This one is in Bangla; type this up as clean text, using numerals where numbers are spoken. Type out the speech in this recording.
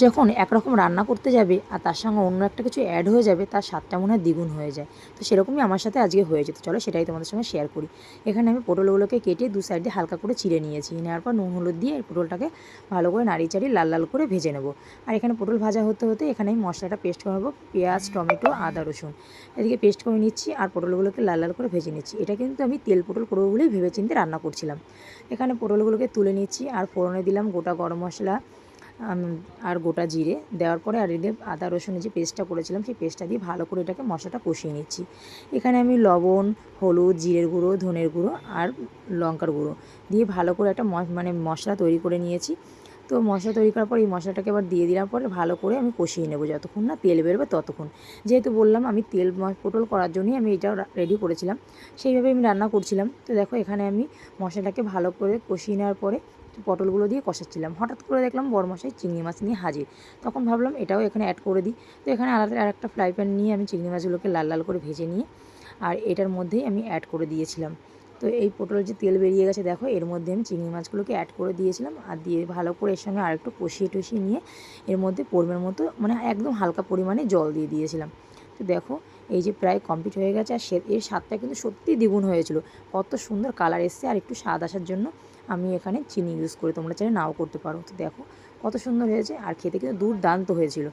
যখন একরকম রান্না করতে যাবে আর তার সঙ্গে অন্য একটা কিছু অ্যাড হয়ে যাবে, তার স্বাদটা মনে হয় দ্বিগুণ হয়ে যায়। তো সেরকমই আমার সাথে আজকে হয়েছে। তো চলো সেটাই তোমাদের সঙ্গে শেয়ার করি। এখানে আমি পটলগুলোকে কেটে দু সাইড দিয়ে হালকা করে চিড়ে নিয়েছি। নেওয়ার পর নুন হলুদ দিয়ে পটলটাকে ভালো করে নাড়িয়ে চাড়িয়ে লাল লাল করে ভেজে নেবো। আর এখানে পটল ভাজা হতে হতে এখানে আমি মশলাটা পেস্ট করে নেবো, পেঁয়াজ, টমেটো, আদা, রসুন। এদিকে পেস্ট করে নিচ্ছি আর পটলগুলোকে লাল লাল করে ভেজে নিচ্ছি। এটা কিন্তু আমি তেল পটল করবো বলেই ভেবেচিন্তে রান্না করছিলাম। এখানে পটলগুলোকে তুলে নিচ্ছি আর ফোড়নে দিলাম গোটা গরম মশলা আর গোটা জিরে দেওয়ার পরে আর এদিকে আদা রসুনের যে পেস্টটা করেছিলাম সেই পেস্টটা দিয়ে ভালো করে এটাকে মশলাটা কষিয়ে নিচ্ছি। এখানে আমি লবণ, হলুদ, জিরের গুঁড়ো, ধনের গুঁড়ো আর লঙ্কার গুঁড়ো দিয়ে ভালো করে একটা মশলা তৈরি করে নিয়েছি। তো মশলা তৈরি করার পর এই মশলাটাকে আবার দিয়ে দেওয়ার পরে ভালো করে আমি কষিয়ে নেবো যতক্ষণ না তেল বেরোবে ততক্ষণ। যেহেতু বললাম আমি পটল করার জন্যই আমি এটা রেডি করেছিলাম, সেইভাবে আমি রান্না করছিলাম। তো দেখো এখানে আমি মশলাটাকে ভালো করে কষিয়ে নেওয়ার পরে পটলগুলো দিয়ে কষাচ্ছিলাম। হঠাৎ করে দেখলাম বড়মশাই চিংড়ি মাছ নিয়ে হাজির। তখন ভাবলাম এটাও এখানে অ্যাড করে দিই। তো এখানে আলাদা আরেকটা ফ্রাই প্যান নিয়ে আমি চিংড়ি মাছগুলোকে লাল লাল করে ভেজে নিয়ে আর এটার মধ্যেই আমি অ্যাড করে দিয়েছিলাম। তো এই পটলের যে তেল বেরিয়ে গেছে দেখো, এর মধ্যে আমি চিংড়ি মাছগুলোকে অ্যাড করে দিয়েছিলাম আর দিয়ে ভালো করে এর সঙ্গে আরেকটু কষিয়ে টষিয়ে নিয়ে এর মধ্যে পরিমাণ মতো একদম হালকা পরিমাণে জল দিয়ে দিয়েছিলাম। তো দেখো এই যে প্রায় কমপ্লিট হয়ে গেছে আর এর স্বাদটা কিন্তু সত্যিই দ্বিগুণ হয়েছিল। কত সুন্দর কালার এসছে আর একটু স্বাদ আসার জন্য আমি এখানে চিনি ইউজ করি, তোমরা চাইলে নাও করতে পারো। তো দেখো কত সুন্দর হয়েছে আর খেতে কিন্তু দুর্দান্ত হয়েছিল।